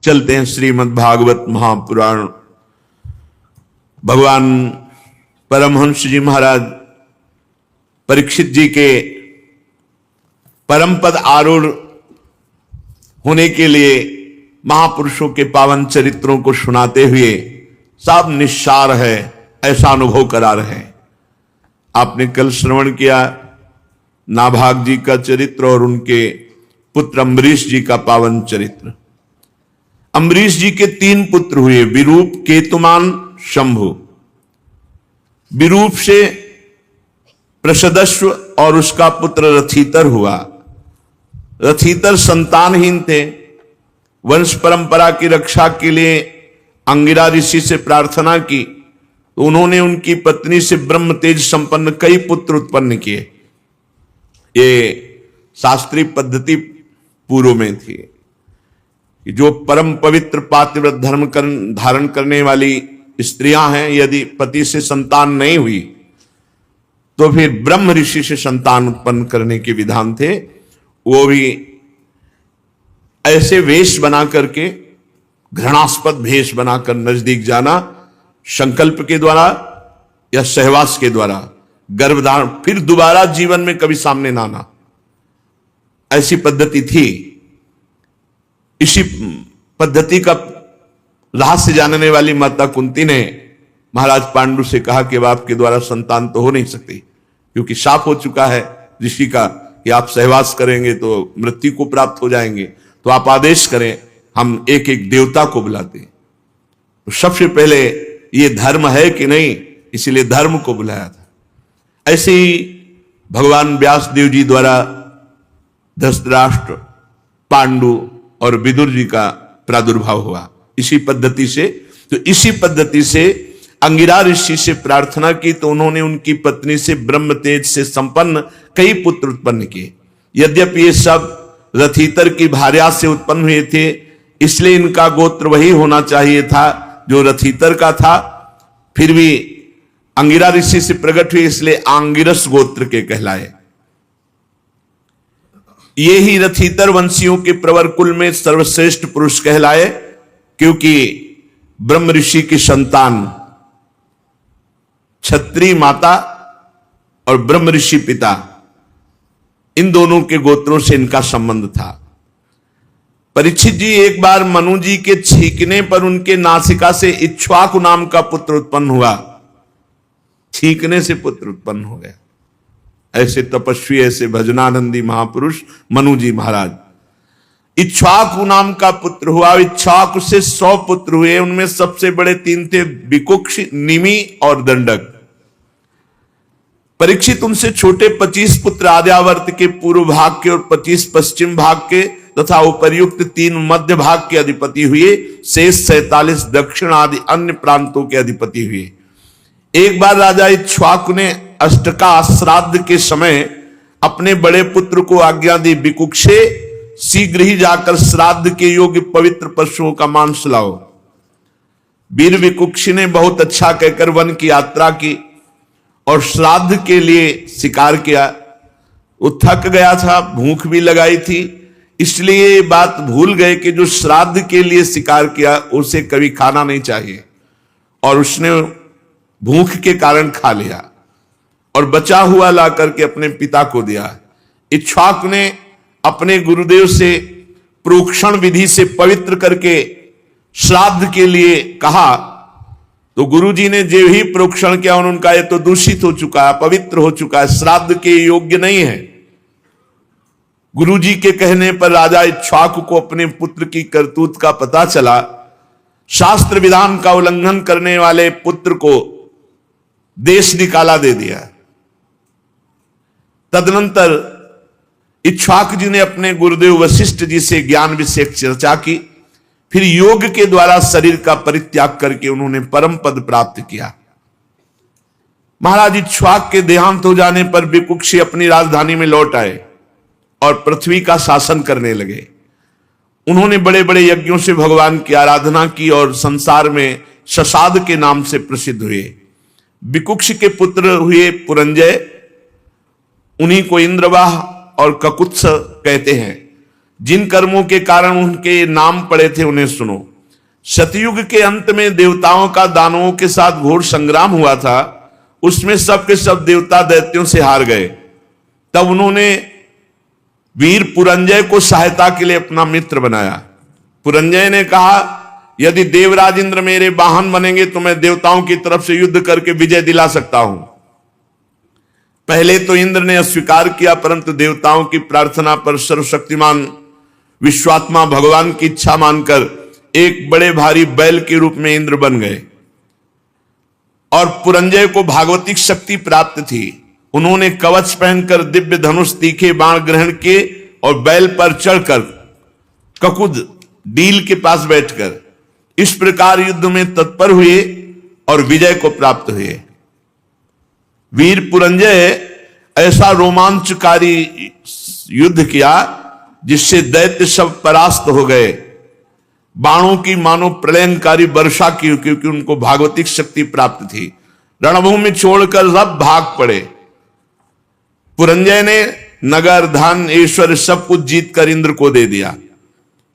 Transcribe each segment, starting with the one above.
चलते हैं श्रीमद् भागवत महापुराण। भगवान परमहंस जी महाराज परीक्षित जी के परम पद आरूढ़ होने के लिए महापुरुषों के पावन चरित्रों को सुनाते हुए सब निस्सार है ऐसा अनुभव करा रहे हैं। आपने कल श्रवण किया नाभाग जी का चरित्र और उनके पुत्र अम्बरीश जी का पावन चरित्र। अम्बरीश जी के 3 पुत्र हुए, विरूप, केतुमान, शंभु। विरूप से प्रसदस्व और उसका पुत्र रथितर हुआ। रथितर संतानहीन थे। वंश परंपरा की रक्षा के लिए अंगिरा ऋषि से प्रार्थना की तो उन्होंने उनकी पत्नी से ब्रह्म तेज संपन्न कई पुत्र उत्पन्न किए। ये शास्त्रीय पद्धति पूर्व में थी कि जो परम पवित्र पातिव्रत धर्म धारण करने वाली स्त्रियां हैं, यदि पति से संतान नहीं हुई तो फिर ब्रह्म ऋषि से संतान उत्पन्न करने के विधान थे। वो भी ऐसे वेश बना करके, घृणास्पद भेष बनाकर नजदीक जाना, संकल्प के द्वारा या सहवास के द्वारा गर्भधारण, फिर दोबारा जीवन में कभी सामने ना आना, ऐसी पद्धति थी। इसी पद्धति का रहस्य जानने वाली माता कुंती ने महाराज पांडु से कहा कि अब आपके द्वारा संतान तो हो नहीं सकती, क्योंकि शाप हो चुका है ऋषि का कि आप सहवास करेंगे तो मृत्यु को प्राप्त हो जाएंगे, तो आप आदेश करें, हम एक एक देवता को बुलाते हैं। तो सबसे पहले ये धर्म है कि नहीं, इसीलिए धर्म को बुलाया था। ऐसे ही भगवान व्यास देव जी द्वारा धृतराष्ट्र, पांडु और विदुर जी का प्रादुर्भाव हुआ इसी पद्धति से। तो इसी पद्धति से अंगिरा ऋषि से प्रार्थना की तो उन्होंने उनकी पत्नी से ब्रह्म तेज से संपन्न कई पुत्र उत्पन्न किए। यद्यपि ये सब रथितर की भार्या से उत्पन्न हुए थे, इसलिए इनका गोत्र वही होना चाहिए था जो रथितर का था। फिर भी अंगिरा ऋषि से प्रकट हुए, इसलिए आंगिरस गोत्र के कहलाए। ये ही रथितर वंशियों के प्रवर कुल में सर्वश्रेष्ठ पुरुष कहलाए, क्योंकि ब्रह्म ऋषि की संतान क्षत्रिय माता और ब्रह्म ऋषि पिता, इन दोनों के गोत्रों से इनका संबंध था। परीक्षित जी एक बार मनु जी के छींकने पर उनके नासिका से इक्ष्वाकु नाम का पुत्र उत्पन्न हुआ। छींकने से पुत्र उत्पन्न हो गया। ऐसे तपस्वी, ऐसे भजनानंदी महापुरुष मनु जी महाराज। इक्ष्वाकु नाम का पुत्र हुआ। इक्ष्वाकु से 100 पुत्र हुए। उनमें सबसे बड़े 3 थे, विकुक्ष, निमि और दंडक। परीक्षित उनसे छोटे 25 पुत्र आद्यावर्त के पूर्व भाग के और 25 पश्चिम भाग के तथा उपर्युक्त 3 मध्य भाग के अधिपति हुए। शेष 47 दक्षिण आदि अन्य प्रांतों के अधिपति हुए। एक बार राजा इक्ष्वाकु ने अष्टका श्राद्ध के समय अपने बड़े पुत्र को आज्ञा दी, विकुक्षे शीघ्र ही जाकर श्राद्ध के योग्य पवित्र पशुओं का मांस लाओ। वीर विकुक्षी ने बहुत अच्छा कहकर वन की यात्रा की और श्राद्ध के लिए शिकार किया। वो थक गया था, भूख भी लगाई थी, इसलिए ये बात भूल गए कि जो श्राद्ध के लिए शिकार किया उसे कभी खाना नहीं चाहिए, और उसने भूख के कारण खा लिया और बचा हुआ ला करके अपने पिता को दिया। इक्ष्वाकु ने अपने गुरुदेव से प्रोक्षण विधि से पवित्र करके श्राद्ध के लिए कहा, तो गुरुजी ने जो ही प्रोक्षण किया उन्होंने कहा ये तो दूषित हो चुका है, पवित्र हो चुका है, श्राद्ध के योग्य नहीं है। गुरुजी के कहने पर राजा इक्ष्वाकु को अपने पुत्र की करतूत का पता चला। शास्त्र विधान का उल्लंघन करने वाले पुत्र को देश निकाला दे दिया। तदनंतर इक्ष्वाकु जी ने अपने गुरुदेव वशिष्ठ जी से ज्ञान विषयक चर्चा की। फिर योग के द्वारा शरीर का परित्याग करके उन्होंने परम पद प्राप्त किया। महाराज इक्ष्वाकु के देहांत हो जाने पर विकुक्षी अपनी राजधानी में लौट आए और पृथ्वी का शासन करने लगे। उन्होंने बड़े बड़े यज्ञों से भगवान की आराधना की और संसार में शशाद के नाम से प्रसिद्ध हुए। विकुक्ष के पुत्र हुए पुरंजय, उन्हीं को इंद्रवाह और ककुत्स कहते हैं। जिन कर्मों के कारण उनके नाम पड़े थे उन्हें सुनो। सतयुग के अंत में देवताओं का दानवों के साथ घोर संग्राम हुआ था, उसमें सब के सब देवता दैत्यों से हार गए। तब उन्होंने वीर पुरंजय को सहायता के लिए अपना मित्र बनाया। पुरंजय ने कहा, यदि देवराज इंद्र मेरे वाहन बनेंगे तो मैं देवताओं की तरफ से युद्ध करके विजय दिला सकता हूं। पहले तो इंद्र ने अस्वीकार किया, परंतु देवताओं की प्रार्थना पर सर्वशक्तिमान विश्वात्मा भगवान की इच्छा मानकर एक बड़े भारी बैल के रूप में इंद्र बन गए। और पुरंजय को भागवतिक शक्ति प्राप्त थी। उन्होंने कवच पहनकर दिव्य धनुष तीखे बाण ग्रहण किए और बैल पर चढ़कर ककुद डील के पास बैठकर इस प्रकार युद्ध में तत्पर हुए और विजय को प्राप्त हुए। वीर पुरंजय ऐसा रोमांचकारी युद्ध किया जिससे दैत्य सब परास्त हो गए। बाणों की मानो प्रलयंकारी वर्षा की, क्योंकि उनको भागवतिक शक्ति प्राप्त थी। रणभूमि छोड़कर सब भाग पड़े। पुरंजय ने नगर धन ऐश्वर्य सब कुछ जीतकर इंद्र को दे दिया।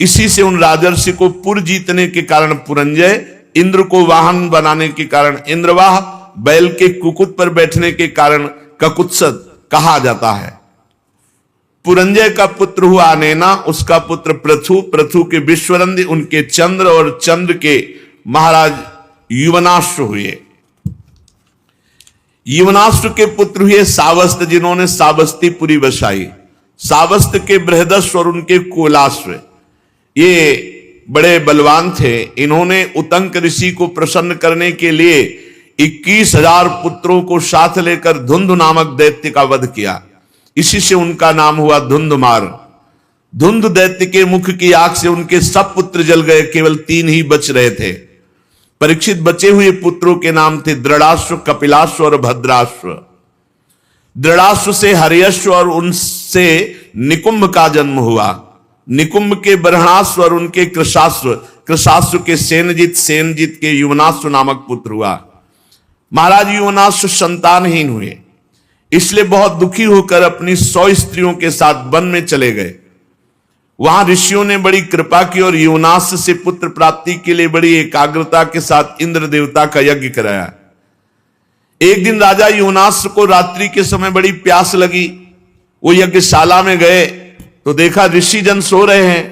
इसी से उन राजर्षि को पुर जीतने के कारण पुरंजय, इंद्र को वाहन बनाने के कारण इंद्रवाह, बैल के कुकुट पर बैठने के कारण ककुत्सद कहा जाता है। पुरंजय का पुत्र हुआ अनेना, उसका पुत्र पृथु, पृथु के विश्वरंदी, उनके चंद्र और चंद्र के महाराज युवनाश्व हुए। युवनाश्व के पुत्र हुए सावस्त, जिन्होंने सावस्तीपुरी बसाई। सावस्त के बृहदस्व और उनके कोलाश्व, ये बड़े बलवान थे। इन्होंने उतंक ऋषि को प्रसन्न करने के लिए 21,000 पुत्रों को साथ लेकर धुंध नामक दैत्य का वध किया। इसी से उनका नाम हुआ धुंधमार। धुंध दैत्य के मुख की आग से उनके सब पुत्र जल गए, केवल 3 ही बच रहे थे। परीक्षित बचे हुए पुत्रों के नाम थे दृढ़ाश्व, कपिलाश्व और भद्राश्व। दृढ़ाश्व से हर्यश्व और उनसे निकुंभ का जन्म हुआ। निकुंभ के बरहणाश्व और उनके कृशाश्व, कृशाश्व के सेनजित, सेनजित के युवनाश्व नामक पुत्र हुआ। महाराज युवनाश्व संतानहीन हुए, इसलिए बहुत दुखी होकर अपनी 100 स्त्रियों के साथ वन में चले गए। वहां ऋषियों ने बड़ी कृपा की और युवनाश्व से पुत्र प्राप्ति के लिए बड़ी एकाग्रता के साथ इंद्र देवता का यज्ञ कराया। एक दिन राजा युवनाश्व को रात्रि के समय बड़ी प्यास लगी। वो यज्ञशाला में गए तो देखा ऋषि जन सो रहे हैं।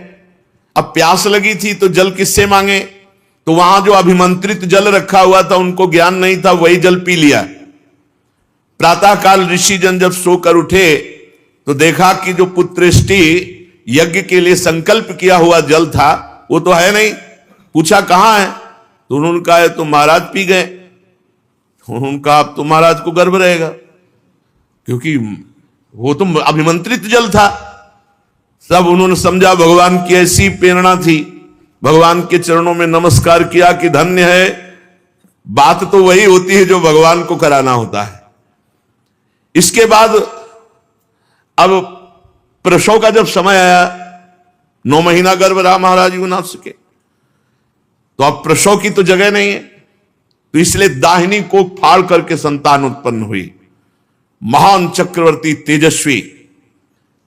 अब प्यास लगी थी तो जल किससे मांगे? तो वहां जो अभिमंत्रित जल रखा हुआ था, उनको ज्ञान नहीं था, वही जल पी लिया। प्रातःकाल ऋषि जन जब सोकर उठे तो देखा कि जो पुत्रेष्टि यज्ञ के लिए संकल्प किया हुआ जल था वो तो है नहीं। पूछा कहां है? तो उन्होंने कहा तो महाराज पी गए। उन्होंने कहा अब तो महाराज को गर्व रहेगा, क्योंकि वो तो अभिमंत्रित जल था। सब उन्होंने समझा भगवान की ऐसी प्रेरणा थी, भगवान के चरणों में नमस्कार किया कि धन्य है। बात तो वही होती है जो भगवान को कराना होता है। इसके बाद अब प्रसव का जब समय आया, 9 महीना गर्भ रहा महाराज युवनाश्व के, तो अब प्रसव की तो जगह नहीं है, तो इसलिए दाहिनी को फाड़ करके संतान उत्पन्न हुई। महान चक्रवर्ती तेजस्वी,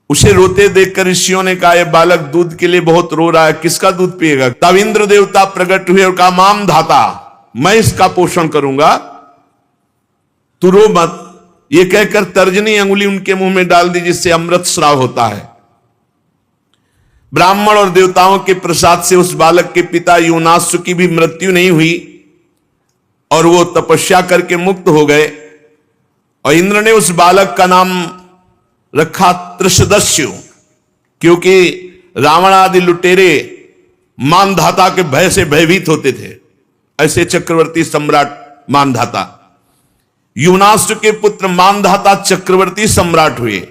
उसे रोते देखकर ऋषियों ने कहा, यह बालक दूध के लिए बहुत रो रहा है, किसका दूध पिएगा? तब इंद्र देवता प्रकट हुए और कहा, माम धाता, मैं इसका पोषण करूंगा, तू रो मत। ये कहकर तर्जनी अंगुली उनके मुंह में डाल दी, जिससे अमृत स्राव होता है। ब्राह्मण और देवताओं के प्रसाद से उस बालक के पिता युवनाश्व की भी मृत्यु नहीं हुई और वो तपस्या करके मुक्त हो गए। और इंद्र ने उस बालक का नाम रखा त्रिशदस्यु, क्योंकि रावण आदि लुटेरे मानधाता के भय से भयभीत होते थे। ऐसे चक्रवर्ती सम्राट मानधाता, युवनाश्व के पुत्र मानधाता चक्रवर्ती सम्राट हुए।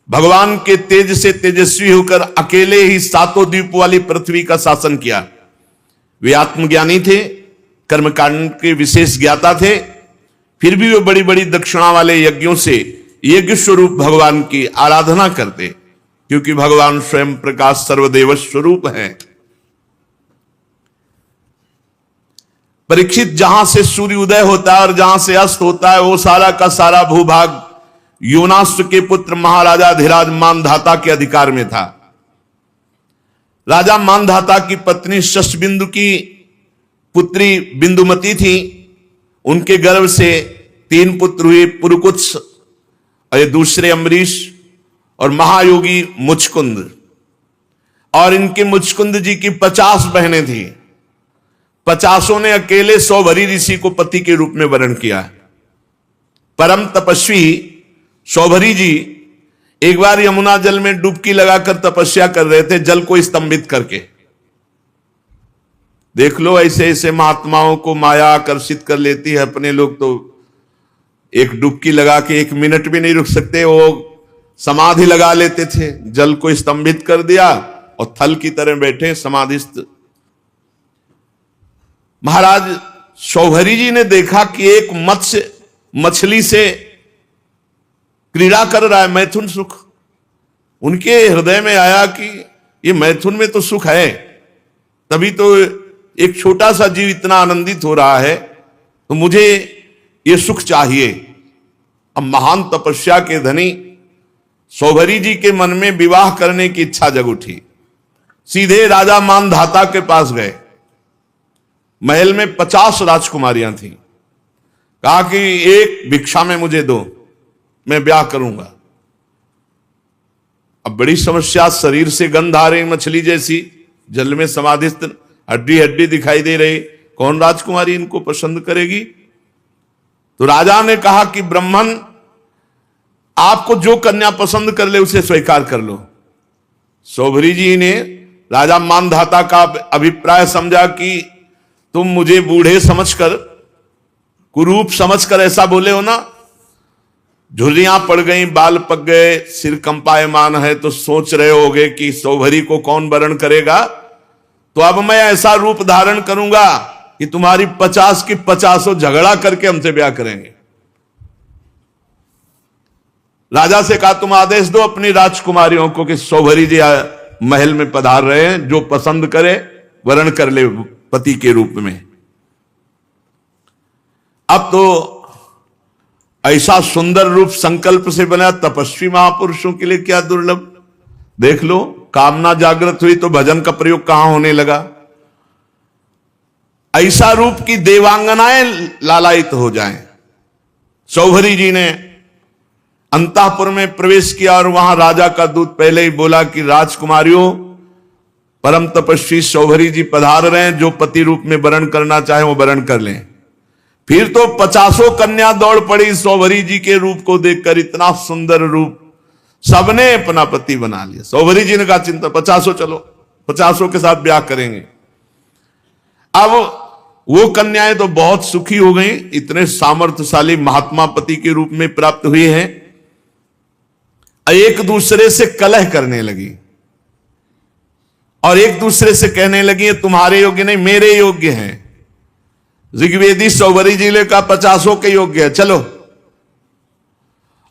भगवान के तेज से तेजस्वी होकर अकेले ही 7 द्वीप वाली पृथ्वी का शासन किया। वे आत्मज्ञानी थे, कर्मकांड के विशेष ज्ञाता थे, फिर भी वे बड़ी बड़ी दक्षिणा वाले यज्ञों से यज्ञ स्वरूप भगवान की आराधना करते, क्योंकि भगवान स्वयं प्रकाश सर्वदेव स्वरूप है। परीक्षित, जहां से सूर्य उदय होता है और जहां से अस्त होता है, वो सारा का सारा भूभाग युवनाश्व के पुत्र महाराजा धीराज मानधाता के अधिकार में था। राजा मानधाता की पत्नी शशबिंदु की पुत्री बिंदुमती थी। उनके गर्भ से 3 पुत्र हुए, पुरुकुत्स और दूसरे अम्बरीश और महायोगी मुचकुंद। और इनके मुचकुंद जी की 50 बहनें थी। 50 ने अकेले सौभरी ऋषि को पति के रूप में वरण किया। परम तपस्वी सौभरी जी एक बार यमुना जल में डुबकी लगाकर तपस्या कर रहे थे, जल को स्तंभित करके। देख लो, ऐसे ऐसे महात्माओं को माया आकर्षित कर लेती है। अपने लोग तो एक डुबकी लगा के 1 मिनट भी नहीं रुक सकते, वो समाधि लगा लेते थे। जल को स्तंभित कर दिया और थल की तरह बैठे समाधिस्थ। महाराज सौभरी जी ने देखा कि एक मत्स्य मछली से क्रीड़ा कर रहा है, मैथुन सुख। उनके हृदय में आया कि ये मैथुन में तो सुख है, तभी तो एक छोटा सा जीव इतना आनंदित हो रहा है, तो मुझे ये सुख चाहिए। अब महान तपस्या के धनी सौभरी जी के मन में विवाह करने की इच्छा जग उठी। सीधे राजा मानधाता के पास गए। महल में 50 राजकुमारियां थीं। कहा कि एक भिक्षा में मुझे दो, मैं ब्याह करूंगा। अब बड़ी समस्या, शरीर से गंध आ रही मछली जैसी, जल में समाधिस्थ, हड्डी हड्डी दिखाई दे रही। कौन राजकुमारी इनको पसंद करेगी? तो राजा ने कहा कि ब्राह्मण, आपको जो कन्या पसंद कर ले उसे स्वीकार कर लो। सौभरी जी ने राजा मानधाता का अभिप्राय समझा कि तुम मुझे बूढ़े समझकर, कुरूप समझकर ऐसा बोले हो ना, झुर्रियां पड़ गई, बाल पक गए, सिर कंपायमान है, तो सोच रहे होगे कि सौभरी को कौन वरण करेगा। तो अब मैं ऐसा रूप धारण करूंगा कि तुम्हारी 50 की 50 झगड़ा करके हमसे ब्याह करेंगे। राजा से कहा, तुम आदेश दो अपनी राजकुमारियों को कि सौभरी जी महल में पधार रहे हैं, जो पसंद करे वरण कर ले पति के रूप में। अब तो ऐसा सुंदर रूप संकल्प से बना, तपस्वी महापुरुषों के लिए क्या दुर्लभ। देख लो, कामना जागृत हुई तो भजन का प्रयोग कहां होने लगा। ऐसा रूप की देवांगनाएं लालायित हो जाएं। सौभरी जी ने अंतःपुर में प्रवेश किया और वहां राजा का दूत पहले ही बोला कि राजकुमारियों, परम तपस्वी सौभरी जी पधार रहे हैं, जो पति रूप में वरण करना चाहे वो वरण कर लें। फिर तो 50 कन्या दौड़ पड़ी सौभरी जी के रूप को देखकर। इतना सुंदर रूप, सबने अपना पति बना लिया। सौभरी जी ने कहा, चिंता 50 चलो, 50 के साथ ब्याह करेंगे। अब वो कन्याएं तो बहुत सुखी हो गई, इतने सामर्थ्यशाली महात्मा पति के रूप में प्राप्त हुए हैं। एक दूसरे से कलह करने लगी और एक दूसरे से कहने लगी, तुम्हारे योग्य नहीं, मेरे योग्य हैं। ऋग्वेदी सौभरी जी ने कहा 50 के योग्य है, चलो।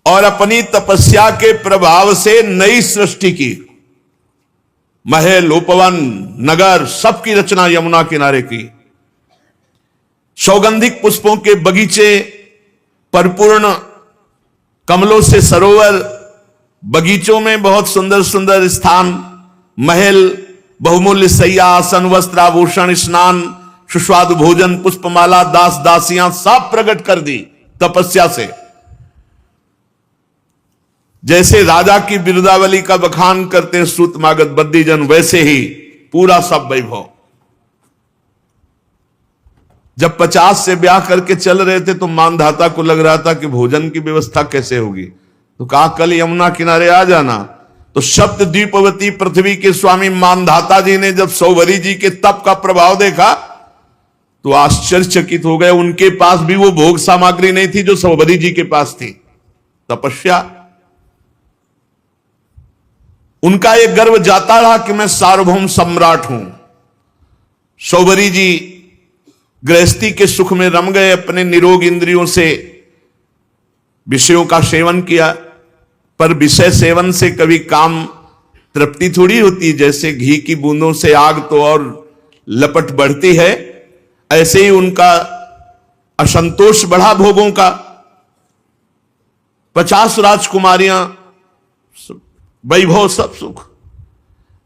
और अपनी तपस्या के प्रभाव से नई सृष्टि की। महल, उपवन, नगर, सबकी रचना यमुना किनारे की। सौगंधिक पुष्पों के बगीचे, परिपूर्ण कमलों से सरोवर, बगीचों में बहुत सुंदर सुंदर स्थान, महल, बहुमूल्य शैया, आसन, वस्त्र, आभूषण, स्नान, सुस्वादु भोजन, पुष्पमाला, दास दासियां सब प्रकट कर दी तपस्या से। जैसे राजा की बिरुदावली का बखान करते सूत मागध बद्दीजन, वैसे ही पूरा सब वैभव। जब 50 से ब्याह करके चल रहे थे तो मानधाता को लग रहा था कि भोजन की व्यवस्था कैसे होगी। तो कहा, कल यमुना किनारे आ जाना। तो सप्त द्वीपवती पृथ्वी के स्वामी मानधाता जी ने जब सौभरी जी के तप का प्रभाव देखा तो आश्चर्यचकित हो गए। उनके पास भी वो भोग सामग्री नहीं थी जो सौभरी जी के पास थी। तपस्या, उनका एक गर्व जाता रहा कि मैं सार्वभौम सम्राट हूं। सौभरी जी गृहस्थी के सुख में रम गए, अपने निरोग इंद्रियों से विषयों का सेवन किया। पर विषय सेवन से कभी काम तृप्ति थोड़ी होती। जैसे घी की बूंदों से आग तो और लपट बढ़ती है, ऐसे ही उनका असंतोष बढ़ा भोगों का। 50 राजकुमारियां, वैभव, सब सुख।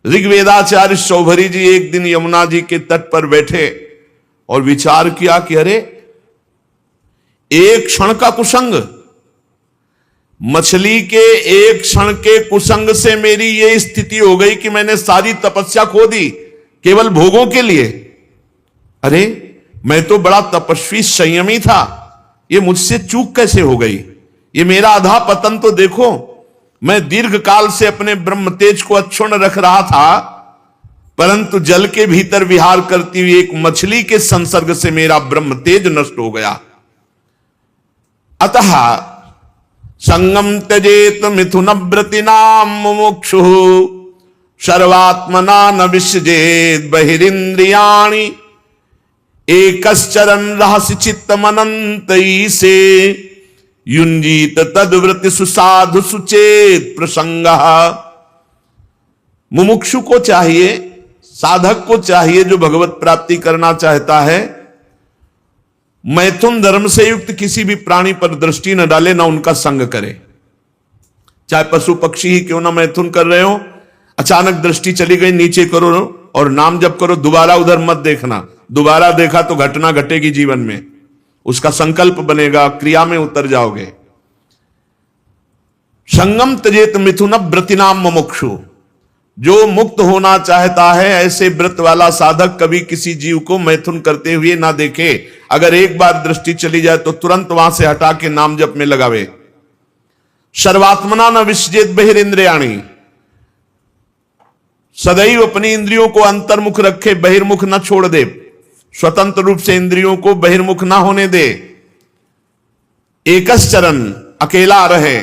ऋग्वेदाचार्य सौभरी जी एक दिन यमुना जी के तट पर बैठे और विचार किया कि अरे एक क्षण का कुसंग, मछली के एक क्षण के कुसंग से मेरी ये स्थिति हो गई कि मैंने सारी तपस्या खो दी केवल भोगों के लिए। अरे मैं तो बड़ा तपस्वी संयमी था, ये मुझसे चूक कैसे हो गई? ये मेरा आधा पतन तो देखो। मैं दीर्घ काल से अपने ब्रह्म तेज को अक्षुण्ण रख रहा था, परंतु जल के भीतर विहार करती हुई एक मछली के संसर्ग से मेरा ब्रह्म तेज नष्ट हो गया। अतः संगम त्यजेत मिथुन व्रतिनाम मुमुक्षु सर्वात्मना न विसृजेत बहिरिंद्रियाणि एकश्चरन् रहस्य चित्तमनन्तै से युञ्जीत तद्व्रति सुसाधु सुचेत प्रसंगः। मुमुक्षु को चाहिए, साधक को चाहिए, जो भगवत प्राप्ति करना चाहता है, मैथुन धर्म से युक्त किसी भी प्राणी पर दृष्टि न डाले, ना उनका संग करे। चाहे पशु पक्षी ही क्यों ना मैथुन कर रहे हो, अचानक दृष्टि चली गई, नीचे करो और नाम जप करो, दोबारा उधर मत देखना। दोबारा देखा तो घटना घटेगी जीवन में, उसका संकल्प बनेगा, क्रिया में उतर जाओगे। संगम त्यजेत मिथुन व्रतिनाम मुमुक्षु, जो मुक्त होना चाहता है ऐसे व्रत वाला साधक कभी किसी जीव को मैथुन करते हुए ना देखे। अगर एक बार दृष्टि चली जाए तो तुरंत वहां से हटा के नाम जप में लगावे। सर्वात्मना न विसृजेत बहिरिंद्रियाणि, सदैव अपनी इंद्रियों को अंतर्मुख रखे, बहिर्मुख न छोड़ दे, स्वतंत्र रूप से इंद्रियों को बहिर्मुख ना होने दे। एकश्चरन्, अकेला रहे,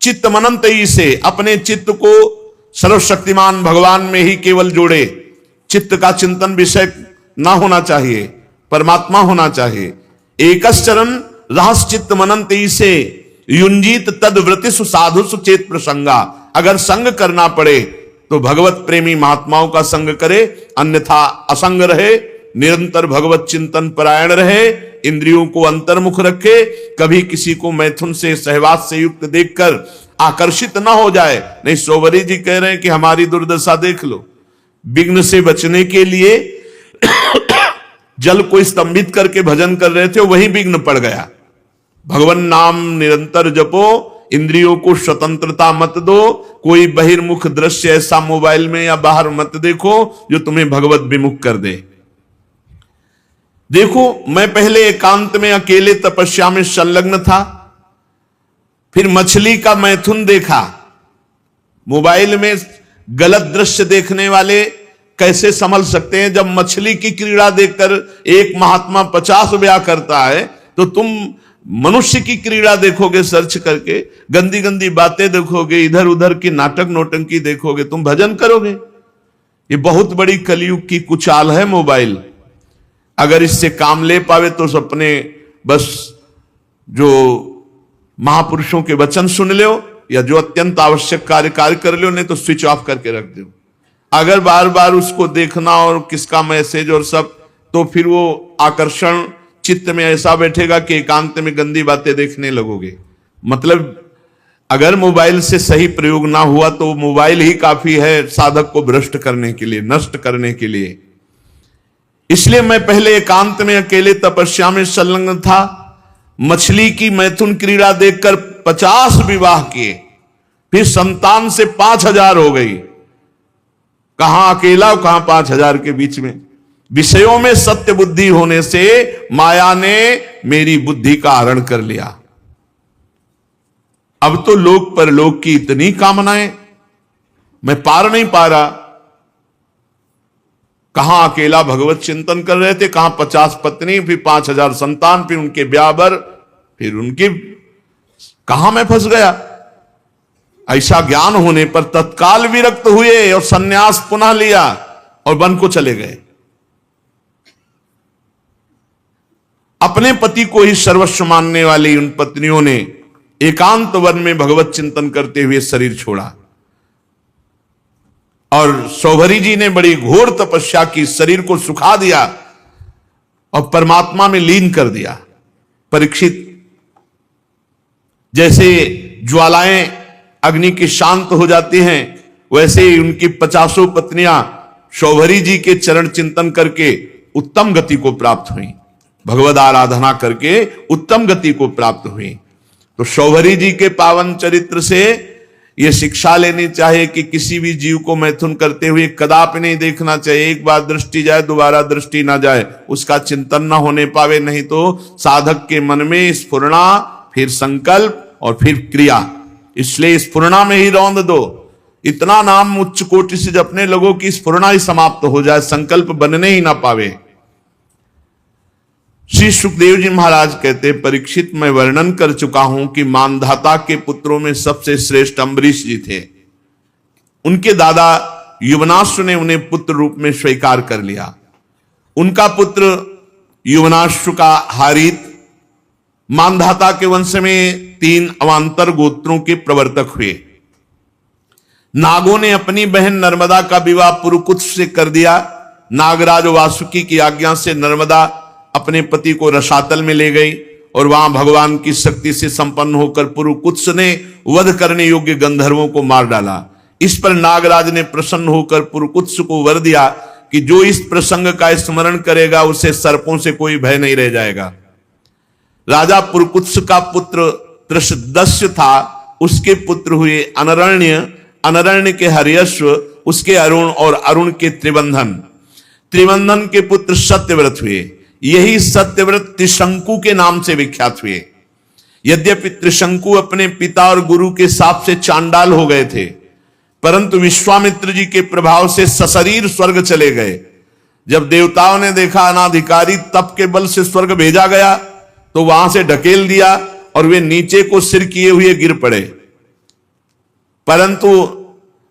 चित्त मनंतई से, अपने चित्त को सर्वशक्तिमान भगवान में ही केवल जोड़े। चित्त का चिंतन विषय ना होना चाहिए, परमात्मा होना चाहिए। एकश्चरन् रहस्य चित्त मनंतई से युंजीत तद्व्रति सुसाधु सुचेत प्रसंगा। अगर संग करना पड़े तो भगवत प्रेमी महात्माओं का संग करे, अन्यथा असंग रहे, निरंतर भगवत चिंतन परायण रहे, इंद्रियों को अंतर्मुख रखे, कभी किसी को मैथुन से सहवास से युक्त देखकर आकर्षित ना हो जाए। नहीं, सोवरी जी कह रहे हैं कि हमारी दुर्दशा देख लो। विघ्न से बचने के लिए जल को स्तंभित करके भजन कर रहे थे, वही विघ्न पड़ गया। भगवान नाम निरंतर जपो, इंद्रियों को स्वतंत्रता मत दो, कोई बहिर्मुख दृश्य ऐसा मोबाइल में या बाहर मत देखो जो तुम्हें भगवत विमुख कर दे। देखो, मैं पहले एकांत में अकेले तपस्या में संलग्न था, फिर मछली का मैथुन देखा। मोबाइल में गलत दृश्य देखने वाले कैसे संभल सकते हैं? जब मछली की क्रीड़ा देखकर एक महात्मा 50 ब्याह करता है, तो तुम मनुष्य की क्रीड़ा देखोगे सर्च करके, गंदी गंदी बातें देखोगे, इधर उधर की नाटक नौटंकी देखोगे, तुम भजन करोगे? ये बहुत बड़ी कलयुग की कुचाल है मोबाइल। अगर इससे काम ले पावे तो अपने बस जो महापुरुषों के वचन सुन लो, या जो अत्यंत आवश्यक कार्य कर लो, नहीं तो स्विच ऑफ करके रख दो। अगर बार बार उसको देखना और किसका मैसेज और सब, तो फिर वो आकर्षण चित्त में ऐसा बैठेगा कि एकांत में गंदी बातें देखने लगोगे। मतलब अगर मोबाइल से सही प्रयोग ना हुआ तो मोबाइल ही काफी है साधक को भ्रष्ट करने के लिए, नष्ट करने के लिए। इसलिए मैं पहले एकांत में अकेले तपस्या में संलग्न था। मछली की मैथुन क्रीड़ा देखकर 50 विवाह किए, फिर संतान से 5000 हो गई। कहां अकेला और कहां 5000 के बीच में। विषयों में सत्य बुद्धि होने से माया ने मेरी बुद्धि का हरण कर लिया। अब तो लोक परलोक की इतनी कामनाएं, मैं पार नहीं पा रहा। कहां अकेला भगवत चिंतन कर रहे थे, कहां 50 पत्नी, फिर 5000 संतान, फिर उनके ब्याह भर, फिर उनकी, कहां मैं फंस गया। ऐसा ज्ञान होने पर तत्काल विरक्त हुए और सन्यास पुनः लिया और वन को चले गए। अपने पति को ही सर्वस्व मानने वाली उन पत्नियों ने एकांत वन में भगवत चिंतन करते हुए शरीर छोड़ा। और सौभरी जी ने बड़ी घोर तपस्या की, शरीर को सुखा दिया और परमात्मा में लीन कर दिया। परीक्षित जैसे ज्वालाएं अग्नि की शांत हो जाती हैं, वैसे ही उनकी 50 पत्नियां शौभरी जी के चरण चिंतन करके उत्तम गति को प्राप्त हुई, भगवद आराधना करके उत्तम गति को प्राप्त हुई। तो शौभरी जी के पावन चरित्र से यह शिक्षा लेनी चाहिए कि किसी भी जीव को मैथुन करते हुए कदापि नहीं देखना चाहिए। एक बार दृष्टि जाए दोबारा दृष्टि ना जाए, उसका चिंतन ना होने पावे, नहीं तो साधक के मन में स्फुरना, फिर संकल्प और फिर क्रिया। इसलिए स्फुरना में ही रौंद दो, इतना नाम उच्च कोटि से जपने लगो कि स्फुरना ही समाप्त हो जाए, संकल्प बनने ही ना पावे। श्री सुखदेव जी महाराज कहते, परीक्षित मैं वर्णन कर चुका हूं कि मानधाता के पुत्रों में सबसे श्रेष्ठ अम्बरीश जी थे। उनके दादा युवनाश्व ने उन्हें पुत्र रूप में स्वीकार कर लिया। उनका पुत्र युवनाश्व का हारित मानधाता के वंश में 3 अवान्तर गोत्रों के प्रवर्तक हुए। नागों ने अपनी बहन नर्मदा का विवाह पुरुकुत्स से कर दिया। नागराज वासुकी की आज्ञा से नर्मदा अपने पति को रसातल में ले गई और वहां भगवान की शक्ति से संपन्न होकर पुरुकुत्स ने वध करने योग्य गंधर्वों को मार डाला। इस पर नागराज ने प्रसन्न होकर पुरुकुत्स को वर दिया कि जो इस प्रसंग का स्मरण करेगा उसे सर्पों से कोई भय नहीं रह जाएगा। राजा पुरुकुत्स का पुत्र त्रषदस्य था, उसके पुत्र हुए अनरण्य, अनरण्य के हर्यश्व, उसके अरुण और अरुण के त्रिबंधन, त्रिबंधन के पुत्र सत्यव्रत हुए। यही सत्यव्रत त्रिशंकु के नाम से विख्यात हुए। यद्यपि त्रिशंकु अपने पिता और गुरु के साथ से चांडाल हो गए थे, परंतु विश्वामित्र जी के प्रभाव से सशरीर स्वर्ग चले गए। जब देवताओं ने देखा अनाधिकारी तप के बल से स्वर्ग भेजा गया तो वहां से ढकेल दिया और वे नीचे को सिर किए हुए गिर पड़े। परंतु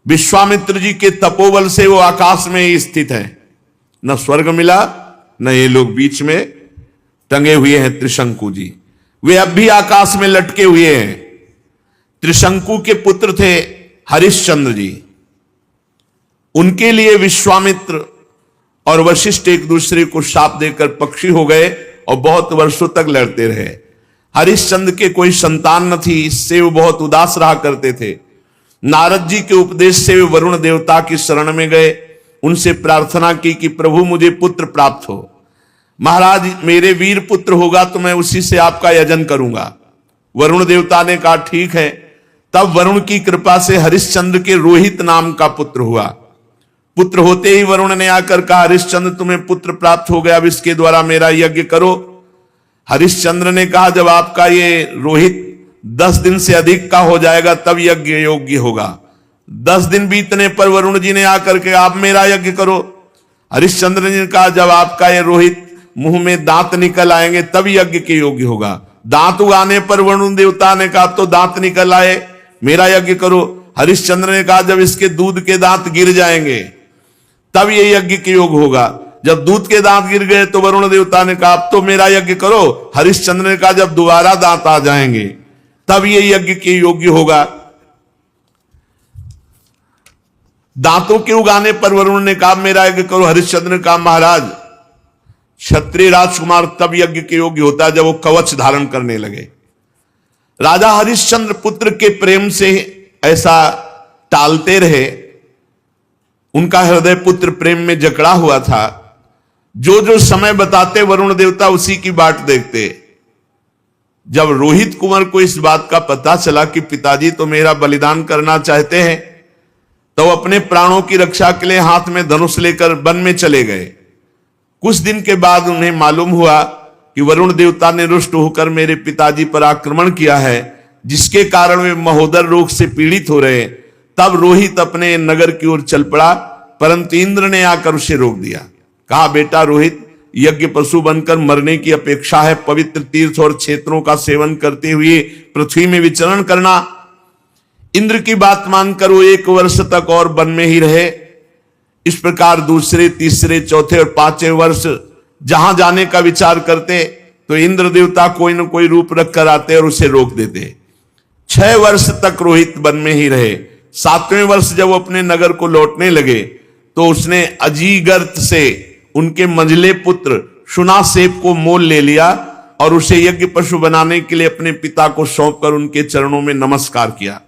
विश्वामित्र जी के तपोबल से वो आकाश में ही स्थित है, न स्वर्ग मिला न ये लोग बीच में टंगे हुए हैं। त्रिशंकु जी वे अब भी आकाश में लटके हुए हैं। त्रिशंकु के पुत्र थे हरिश्चंद्र जी। उनके लिए विश्वामित्र और वशिष्ठ एक दूसरे को शाप देकर पक्षी हो गए और बहुत वर्षों तक लड़ते रहे। हरिश्चंद्र के कोई संतान न थी, इससे वो बहुत उदास रहा करते थे। नारद जी के उपदेश से वे वरुण देवता की शरण में गए, उनसे प्रार्थना की कि प्रभु मुझे पुत्र प्राप्त हो। महाराज मेरे वीर पुत्र होगा तो मैं उसी से आपका यजन करूंगा। वरुण देवता ने कहा ठीक है। तब वरुण की कृपा से हरिश्चंद्र के रोहित नाम का पुत्र हुआ। पुत्र होते ही वरुण ने आकर कहा हरिश्चंद्र तुम्हें पुत्र प्राप्त हो गया, अब इसके द्वारा मेरा यज्ञ करो। हरिश्चंद्र ने कहा जब आपका ये रोहित 10 दिन से अधिक का हो जाएगा तब यज्ञ योग्य होगा। 10 दिन बीतने पर वरुण जी ने आकर के आप मेरा यज्ञ करो। हरिश्चंद्र ने कहा जब आपका ये रोहित मुंह में दांत निकल आएंगे तब यज्ञ के योग्य होगा। दांत उगाने पर वरुण देवता ने कहा तो दांत निकल आए, मेरा यज्ञ करो। हरिश्चंद्र ने कहा जब इसके दूध के दांत गिर जाएंगे तब ये यज्ञ के योग होगा। जब दूध के दांत गिर गए तो वरुण देवता ने कहा अब तो मेरा यज्ञ करो। हरिश्चंद्र ने कहा जब दोबारा दांत आ जाएंगे तब ये यज्ञ के योग्य होगा। दांतों के उगाने पर वरुण ने कहा मेरा यज्ञ करो। हरिश्चंद्र ने कहा महाराज क्षत्रिय राजकुमार तब यज्ञ के योग्य होता है जब वो कवच धारण करने लगे। राजा हरिश्चंद्र पुत्र के प्रेम से ऐसा टालते रहे। उनका हृदय पुत्र प्रेम में जकड़ा हुआ था। जो जो समय बताते वरुण देवता उसी की बाट देखते। जब रोहित कुंवर को इस बात का पता चला कि पिताजी तो मेरा बलिदान करना चाहते हैं तो अपने प्राणों की रक्षा के लिए हाथ में धनुष लेकर वन में चले गए। कुछ दिन के बाद उन्हें मालूम हुआ कि वरुण देवता ने रुष्ट होकर मेरे पिताजी पर आक्रमण किया है, जिसके कारण वे महोदर रोग से पीड़ित हो रहे। तब रोहित अपने नगर की ओर चल पड़ा, परंतु इंद्र ने आकर उसे रोक दिया। कहा बेटा रोहित यज्ञ पशु बनकर मरने की अपेक्षा है पवित्र तीर्थ और क्षेत्रों का सेवन करते हुए पृथ्वी में विचरण करना। इंद्र की बात मानकर वो 1 वर्ष तक और वन में ही रहे। इस प्रकार दूसरे, तीसरे, चौथे और 5वें वर्ष जहां जाने का विचार करते तो इंद्र देवता कोई न कोई रूप रख कर आते और उसे रोक देते। 6 वर्ष तक रोहित वन में ही रहे। 7वें वर्ष जब वो अपने नगर को लौटने लगे तो उसने अजीगर्त से उनके मंझले पुत्र शुनासेप को मोल ले लिया और उसे यज्ञ पशु बनाने के लिए अपने पिता को सौंपकर उनके चरणों में नमस्कार किया।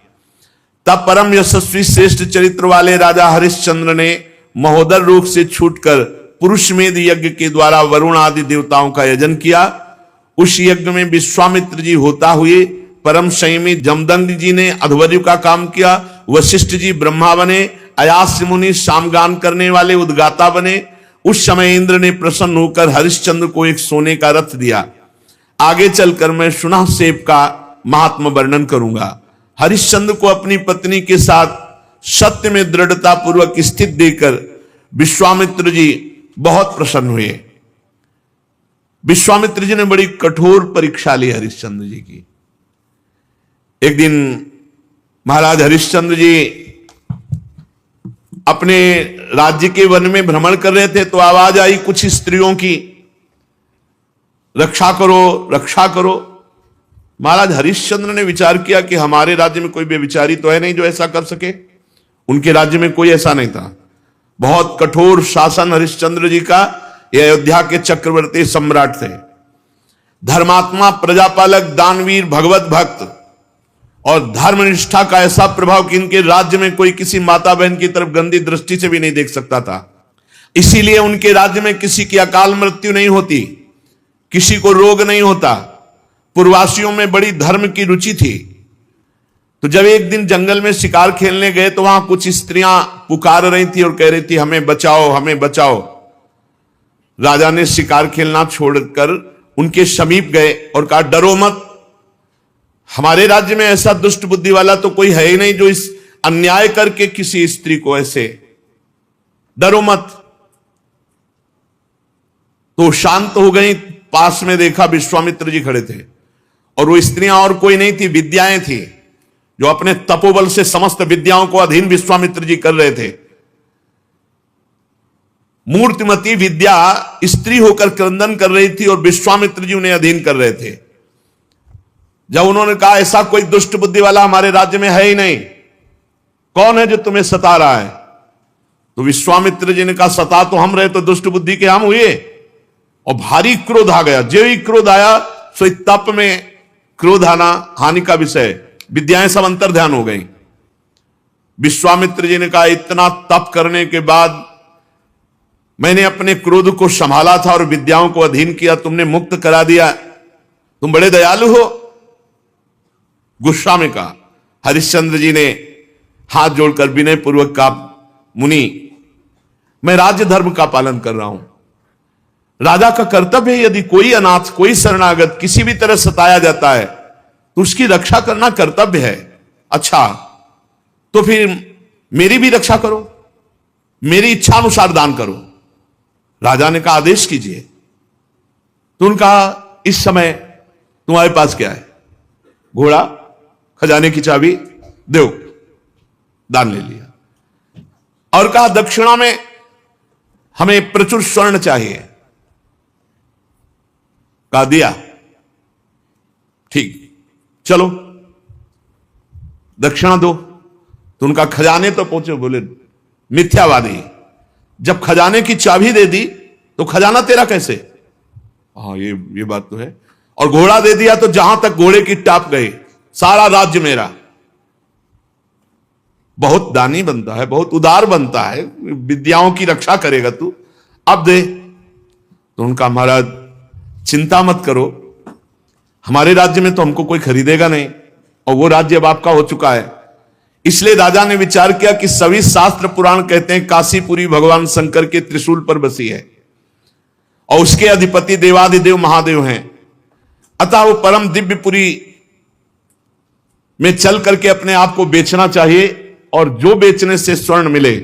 तब परम यशस्वी श्रेष्ठ चरित्र वाले राजा हरिश्चंद्र ने महोदर रोग से छूटकर पुरुषमेध यज्ञ के द्वारा वरुण आदि देवताओं का यजन किया। उस यज्ञ में विश्वामित्र जी होता हुए, परम संयमी जमदग्नि जी ने अध्वर्यु का काम किया, वशिष्ठ जी ब्रह्मा बने, अयास्य मुनि सामगान करने वाले उद्गाता बने। उस समय इंद्र ने प्रसन्न होकर हरिश्चंद्र को एक सोने का रथ दिया। आगे चलकर मैं सुनासेब का महात्म वर्णन करूंगा। हरिश्चंद्र को अपनी पत्नी के साथ सत्य में दृढ़ता पूर्वक स्थित देकर विश्वामित्र जी बहुत प्रसन्न हुए। विश्वामित्र जी ने बड़ी कठोर परीक्षा ली हरिश्चंद्र जी की। एक दिन महाराज हरिश्चंद्र जी अपने राज्य के वन में भ्रमण कर रहे थे तो आवाज आई कुछ स्त्रियों की, रक्षा करो रक्षा करो। महाराज हरिश्चंद्र ने विचार किया कि हमारे राज्य में कोई व्यभिचारी तो है नहीं जो ऐसा कर सके। उनके राज्य में कोई ऐसा नहीं था। बहुत कठोर शासन हरिश्चंद्र जी का। ये अयोध्या के चक्रवर्ती सम्राट थे, धर्मात्मा, प्रजापालक, दानवीर, भगवत भक्त और धर्मनिष्ठा का ऐसा प्रभाव कि इनके राज्य में कोई किसी माता बहन की तरफ गंदी दृष्टि से भी नहीं देख सकता था। इसीलिए उनके राज्य में किसी की अकाल मृत्यु नहीं होती, किसी को रोग नहीं होता। पूर्ववासियों में बड़ी धर्म की रुचि थी। तो जब एक दिन जंगल में शिकार खेलने गए तो वहां कुछ स्त्रियां पुकार रही थी और कह रही थी हमें बचाओ हमें बचाओ। राजा ने शिकार खेलना छोड़कर उनके समीप गए और कहा डरो मत, हमारे राज्य में ऐसा दुष्ट बुद्धि वाला तो कोई है ही नहीं जो इस अन्याय करके किसी स्त्री को ऐसे, डरो मत। तो शांत हो गई। पास में देखा विश्वामित्र जी खड़े थे और वो स्त्रियां और कोई नहीं थी, विद्याएं थी जो अपने तपोबल से समस्त विद्याओं को अधीन विश्वामित्र जी कर रहे थे। मूर्तिमती विद्या स्त्री होकर क्रंदन कर रही थी और विश्वामित्र जी उन्हें अधीन कर रहे थे। जब उन्होंने कहा ऐसा कोई दुष्ट बुद्धि वाला हमारे राज्य में है ही नहीं, कौन है जो तुम्हें सता रहा है? तो विश्वामित्र जी ने कहा सता तो हम रहे तो दुष्ट बुद्धि के हम हुए। और भारी क्रोध आ गया। जो ही क्रोध आया सो तप में क्रोध आना हानि का विषय, विद्याएं सब अंतर ध्यान हो गई। विश्वामित्र जी ने कहा इतना तप करने के बाद मैंने अपने क्रोध को संभाला था और विद्याओं को अधीन किया, तुमने मुक्त करा दिया, तुम बड़े दयालु हो। गुस्सा में कहा। हरिश्चंद्र जी ने हाथ जोड़कर विनय पूर्वक कहा मुनि, मैं राज्य धर्म का पालन कर रहा हूं। राजा का कर्तव्य है यदि कोई अनाथ, कोई शरणागत किसी भी तरह सताया जाता है तो उसकी रक्षा करना कर्तव्य है। अच्छा तो फिर मेरी भी रक्षा करो, मेरी इच्छा अनुसार दान करो। राजा ने कहा आदेश कीजिए। तो उनका इस समय तुम्हारे पास क्या है? घोड़ा, खजाने की चाबी, दो। दान ले लिया और कहा दक्षिणा में हमें प्रचुर स्वर्ण चाहिए। कहा दिया, ठीक, चलो दक्षिणा दो। तो उनका खजाने तो पहुंचे। बोले मिथ्यावादी, जब खजाने की चाबी दे दी तो खजाना तेरा कैसे? हाँ ये बात तो है। और घोड़ा दे दिया तो जहां तक घोड़े की टाप गई सारा राज्य मेरा। बहुत दानी बनता है, बहुत उदार बनता है, विद्याओं की रक्षा करेगा तू, अब दे। तो उनका महाराज चिंता मत करो, हमारे राज्य में तो हमको कोई खरीदेगा नहीं और वो राज्य अब आपका हो चुका है। इसलिए राजा ने विचार किया कि सभी शास्त्र पुराण कहते हैं काशीपुरी भगवान शंकर के त्रिशूल पर बसी है और उसके अधिपति देवादिदेव महादेव हैं। अतः वो परम दिव्यपुरी में चल करके अपने आप को बेचना चाहिए और जो बेचने से स्वर्ण मिले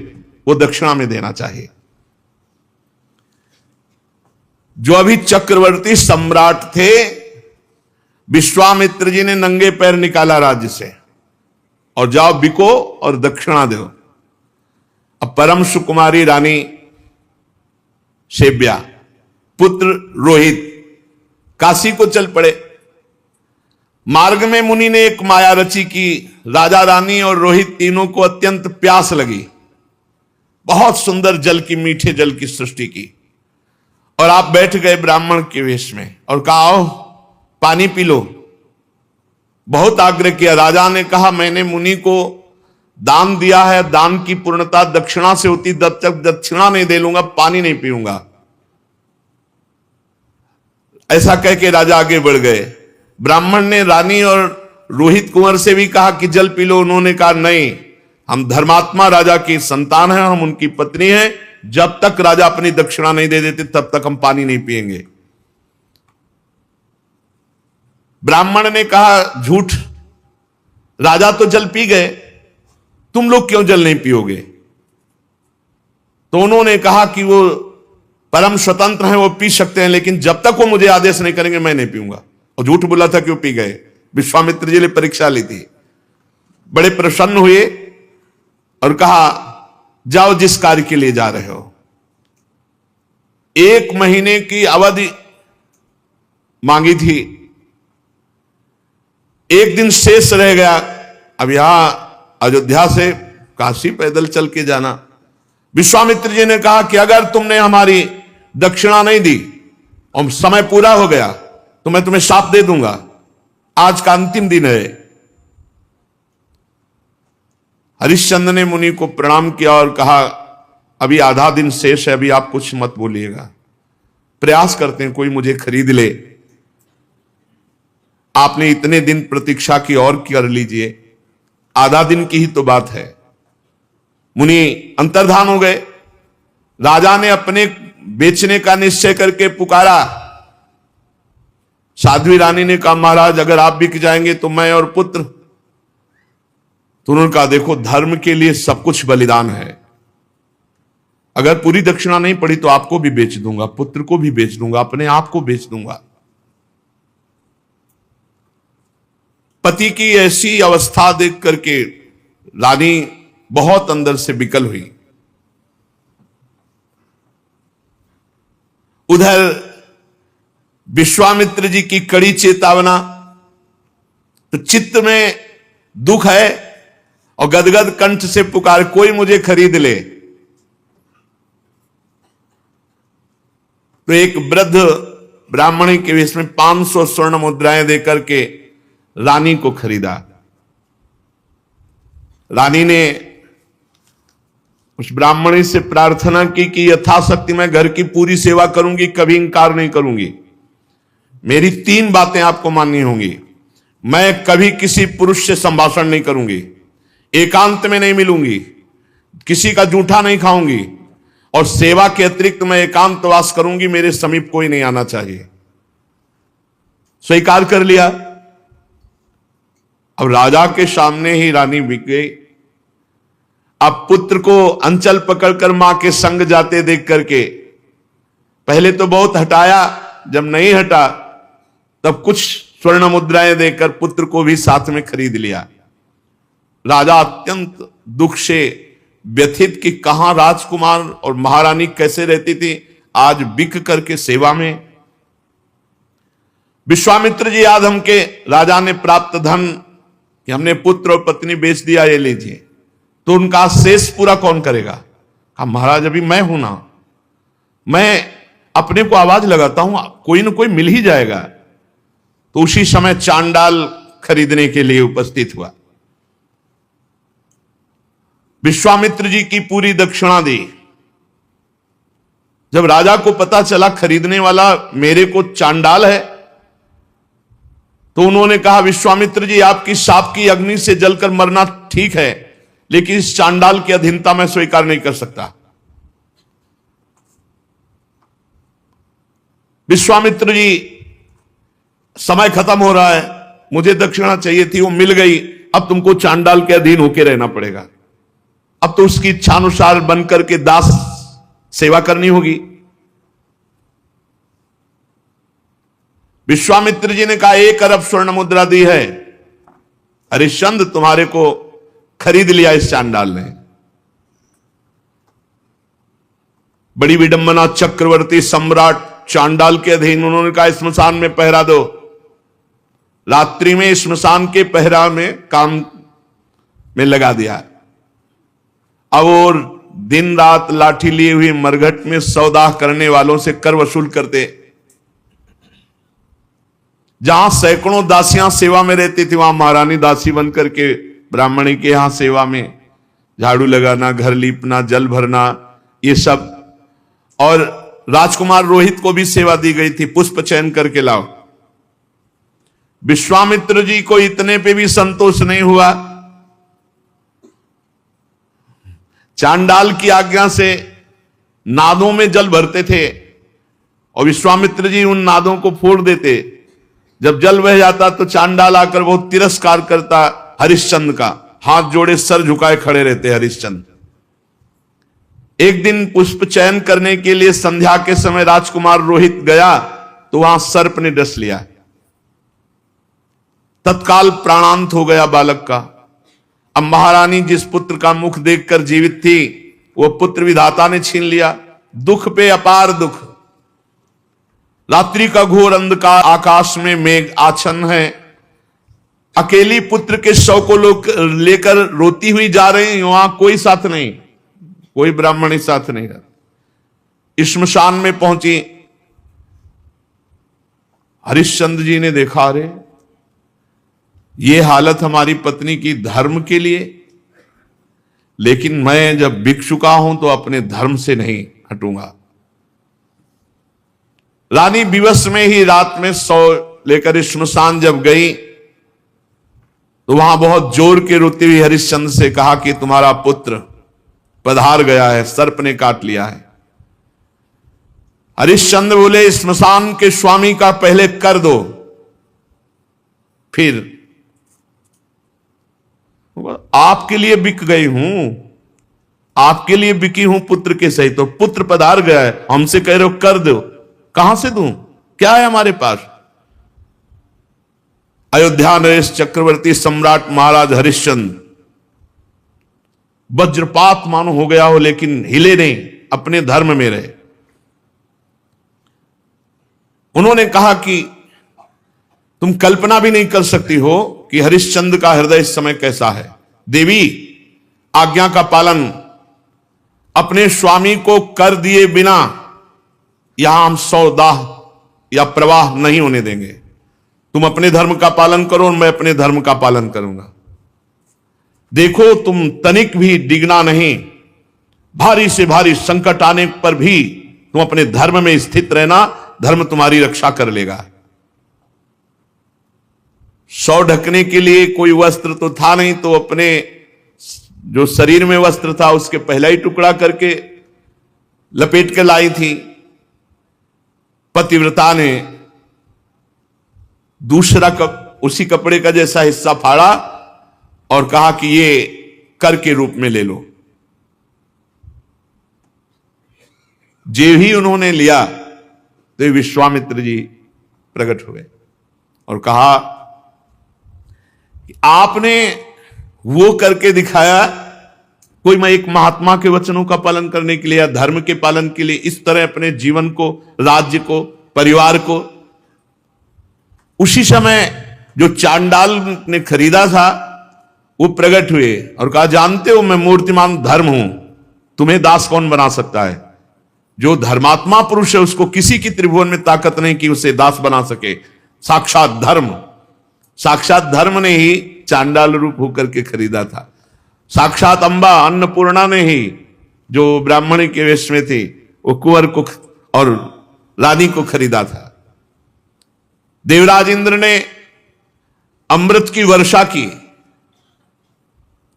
वो दक्षिणा में देना चाहिए। जो अभी चक्रवर्ती सम्राट थे, विश्वामित्र जी ने नंगे पैर निकाला राज्य से और जाओ बिको और दक्षिणा दो। अब परम सुकुमारी रानी शेव्या, पुत्र रोहित काशी को चल पड़े। मार्ग में मुनि ने एक माया रची कि राजा रानी और रोहित तीनों को अत्यंत प्यास लगी। बहुत सुंदर जल की, मीठे जल की सृष्टि की और आप बैठ गए ब्राह्मण के वेश में और कहा आओ पानी पी लो। बहुत आग्रह किया। राजा ने कहा मैंने मुनि को दान दिया है, दान की पूर्णता दक्षिणा से होती, जब तक दक्षिणा नहीं दे लूंगा पानी नहीं पीऊंगा। ऐसा कह के राजा आगे बढ़ गए। ब्राह्मण ने रानी और रोहित कुंवर से भी कहा कि जल पी लो। उन्होंने कहा नहीं, हम धर्मात्मा राजा की संतान हैं, हम उनकी पत्नी हैं, जब तक राजा अपनी दक्षिणा नहीं दे देते तब तक हम पानी नहीं पिएंगे। ब्राह्मण ने कहा झूठ, राजा तो जल पी गए, तुम लोग क्यों जल नहीं पियोगे? तो उन्होंने कहा कि वो परम स्वतंत्र हैं, वो पी सकते हैं, लेकिन जब तक वो मुझे आदेश नहीं करेंगे मैं नहीं पीऊंगा। और झूठ बोला था कि वो पी गए। विश्वामित्र जी ने परीक्षा ली थी, बड़े प्रसन्न हुए और कहा जाओ जिस कार्य के लिए जा रहे हो। 1 महीने की अवधि मांगी थी, 1 दिन शेष रह गया। अब यहां अयोध्या से काशी पैदल चल के जाना। विश्वामित्र जी ने कहा कि अगर तुमने हमारी दक्षिणा नहीं दी और समय पूरा हो गया तो मैं तुम्हें शाप दे दूंगा। आज का अंतिम दिन है। हरिश्चंद्र ने मुनि को प्रणाम किया और कहा अभी आधा दिन शेष है, अभी आप कुछ मत बोलिएगा, प्रयास करते हैं कोई मुझे खरीद ले। आपने इतने दिन प्रतीक्षा की और कर लीजिए, आधा दिन की ही तो बात है। मुनि अंतर्धान हो गए। राजा ने अपने बेचने का निश्चय करके पुकारा। साध्वी रानी ने कहा महाराज अगर आप बिक जाएंगे तो मैं और पुत्र। तो उन्होंने कहा देखो धर्म के लिए सब कुछ बलिदान है, अगर पूरी दक्षिणा नहीं पड़ी तो आपको भी बेच दूंगा, पुत्र को भी बेच दूंगा, अपने आप को बेच दूंगा। पति की ऐसी अवस्था देख करके रानी बहुत अंदर से विकल हुई। उधर विश्वामित्र जी की कड़ी चेतावना, तो चित्त में दुख है और गदगद कंठ से पुकार कोई मुझे खरीद ले। तो एक वृद्ध ब्राह्मणी के वेश में 500 स्वर्ण मुद्राएं देकर के रानी को खरीदा। रानी ने उस ब्राह्मणी से प्रार्थना की कि यथाशक्ति मैं घर की पूरी सेवा करूंगी, कभी इंकार नहीं करूंगी। मेरी 3 बातें आपको माननी होंगी। मैं कभी किसी पुरुष से संभाषण नहीं करूंगी, एकांत में नहीं मिलूंगी, किसी का जूठा नहीं खाऊंगी, और सेवा के अतिरिक्त मैं एकांतवास करूंगी, मेरे समीप कोई नहीं आना चाहिए। स्वीकार कर लिया। अब राजा के सामने ही रानी बिक गई। अब पुत्र को अंचल पकड़कर मां के संग जाते देख करके पहले तो बहुत हटाया, जब नहीं हटा तब कुछ स्वर्ण मुद्राएं देकर पुत्र को भी साथ में खरीद लिया। राजा अत्यंत दुख से व्यथित कि कहां राजकुमार और महारानी कैसे रहती थी, आज बिक करके सेवा में। विश्वामित्र जी याद हमके राजा ने प्राप्त धन कि हमने पुत्र और पत्नी बेच दिया, ये लीजिए। तो उनका शेष पूरा कौन करेगा? कहा महाराज अभी मैं हूं ना, मैं अपने को आवाज लगाता हूं, कोई ना कोई मिल ही जाएगा। तो उसी समय चांडाल खरीदने के लिए उपस्थित हुआ। विश्वामित्र जी की पूरी दक्षिणा दी। जब राजा को पता चला खरीदने वाला मेरे को चांडाल है, तो उन्होंने कहा विश्वामित्र जी आपकी शाप की अग्नि से जलकर मरना ठीक है, लेकिन इस चांडाल की अधीनता मैं स्वीकार नहीं कर सकता। विश्वामित्र जी समय खत्म हो रहा है, मुझे दक्षिणा चाहिए थी, वो मिल गई, अब तुमको चांडाल के अधीन होकर रहना पड़ेगा। अब तो उसकी इच्छानुसार बनकर के दास सेवा करनी होगी। विश्वामित्र जी ने कहा 1 अरब स्वर्ण मुद्रा दी है, हरिश्चंद्र तुम्हारे को खरीद लिया इस चांडाल ने। बड़ी विडंबना, चक्रवर्ती सम्राट चांडाल के अधीन। उन्होंने कहा स्मशान में पहरा दो। रात्रि में स्मशान के पहरा में काम में लगा दिया। अब और दिन रात लाठी लिए हुए मरघट में सौदा करने वालों से कर वसूल करते। जहां सैकड़ों दासियां सेवा में रहती थी, वहां महारानी दासी बनकर के ब्राह्मणी के यहां सेवा में झाड़ू लगाना, घर लीपना, जल भरना, ये सब। और राजकुमार रोहित को भी सेवा दी गई थी, पुष्प चयन करके लाओ। विश्वामित्र जी को इतने पे भी संतोष नहीं हुआ। चांडाल की आज्ञा से नादों में जल भरते थे और विश्वामित्र जी उन नादों को फोड़ देते। जब जल बह जाता तो चांडाल आकर बहुत तिरस्कार करता हरिश्चंद्र का, हाथ जोड़े सर झुकाए खड़े रहते हरिश्चंद्र। एक दिन पुष्प चयन करने के लिए संध्या के समय राजकुमार रोहित गया तो वहां सर्प ने डस लिया। तत्काल प्राणांत हो गया बालक का। अब महारानी जिस पुत्र का मुख देखकर जीवित थी, वो पुत्र विधाता ने छीन लिया। दुख पे अपार दुख। रात्रि का घोर अंधकार, आकाश में मेघ आच्छन्न है। अकेली पुत्र के शव को लोग लेकर रोती हुई जा रही, वहां कोई साथ नहीं, कोई ब्राह्मणी साथ नहीं। श्मशान में पहुंची, हरिश्चंद्र जी ने देखा, रे ये हालत हमारी पत्नी की धर्म के लिए, लेकिन मैं जब भिक्षुका हूं तो अपने धर्म से नहीं हटूंगा। रानी विवश में ही रात में सौ लेकर श्मशान जब गई तो वहां बहुत जोर के रोती हुई हरिश्चंद्र से कहा कि तुम्हारा पुत्र पधार गया है, सर्प ने काट लिया है। हरिश्चंद्र बोले, श्मशान के स्वामी का पहले कर दो, फिर आपके लिए बिक गई हूं, आपके लिए बिकी हूं पुत्र के सही। तो पुत्र पधार गया है, हमसे कह रहे हो कर दो, कहां से दूं, क्या है हमारे पास। अयोध्या नरेश चक्रवर्ती सम्राट महाराज हरिश्चंद्र वज्रपात मानो हो गया हो, लेकिन हिले नहीं, अपने धर्म में रहे। उन्होंने कहा कि तुम कल्पना भी नहीं कर सकती हो कि हरिश्चंद्र का हृदय इस समय कैसा है। देवी, आज्ञा का पालन, अपने स्वामी को कर दिए बिना यहां हम सौदाह या प्रवाह नहीं होने देंगे। तुम अपने धर्म का पालन करो और मैं अपने धर्म का पालन करूंगा। देखो, तुम तनिक भी डिगना नहीं, भारी से भारी संकट आने पर भी तुम अपने धर्म में स्थित रहना, धर्म तुम्हारी रक्षा कर लेगा। सौ ढकने के लिए कोई वस्त्र तो था नहीं, तो अपने जो शरीर में वस्त्र था उसके पहला ही टुकड़ा करके लपेट के लाई थी। पतिव्रता ने दूसरा उसी कपड़े का जैसा हिस्सा फाड़ा और कहा कि ये कर के रूप में ले लो। जे ही उन्होंने लिया तो विश्वामित्र जी प्रकट हुए और कहा कि आपने वो करके दिखाया, कोई मैं एक महात्मा के वचनों का पालन करने के लिए या धर्म के पालन के लिए इस तरह अपने जीवन को, राज्य को, परिवार को। उसी समय जो चांडाल ने खरीदा था वो प्रकट हुए और कहा, जानते हो मैं मूर्तिमान धर्म हूं, तुम्हें दास कौन बना सकता है। जो धर्मात्मा पुरुष है उसको किसी की त्रिभुवन में ताकत नहीं कि उसे दास बना सके। साक्षात धर्म, साक्षात धर्म ने ही चांडाल रूप होकर के खरीदा था। साक्षात अंबा अन्नपूर्णा ने ही, जो ब्राह्मणी के वेश में थी, वो कुंवर को और रानी को खरीदा था। देवराज इंद्र ने अमृत की वर्षा की,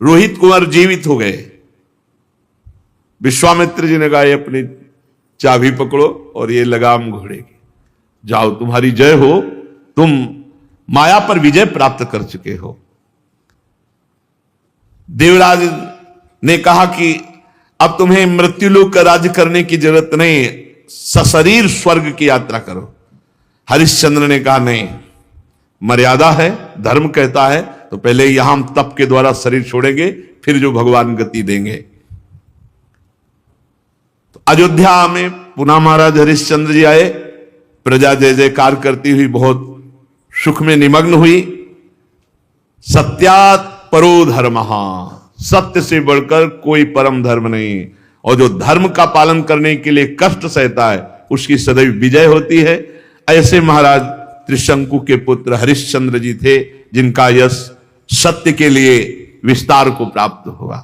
रोहित कुंवर जीवित हो गए। विश्वामित्र जी ने कहा, ये अपनी चाबी पकड़ो और ये लगाम घोड़े की, जाओ तुम्हारी जय हो, तुम माया पर विजय प्राप्त कर चुके हो। देवराज ने कहा कि अब तुम्हें मृत्युलोक का राज्य करने की जरूरत नहीं, सशरीर स्वर्ग की यात्रा करो। हरिश्चंद्र ने कहा, नहीं, मर्यादा है, धर्म कहता है तो पहले यहां हम तप के द्वारा शरीर छोड़ेंगे, फिर जो भगवान गति देंगे। तो अयोध्या में पुनः महाराज हरिश्चंद्र जी आए। प्रजा जय जयकार करती हुई बहुत सुख में निमग्न हुई। सत्यात परो धर्म, सत्य से बढ़कर कोई परम धर्म नहीं। और जो धर्म का पालन करने के लिए कष्ट सहता है उसकी सदैव विजय होती है। ऐसे महाराज त्रिशंकु के पुत्र हरिश्चंद्र जी थे, जिनका यश सत्य के लिए विस्तार को प्राप्त हुआ।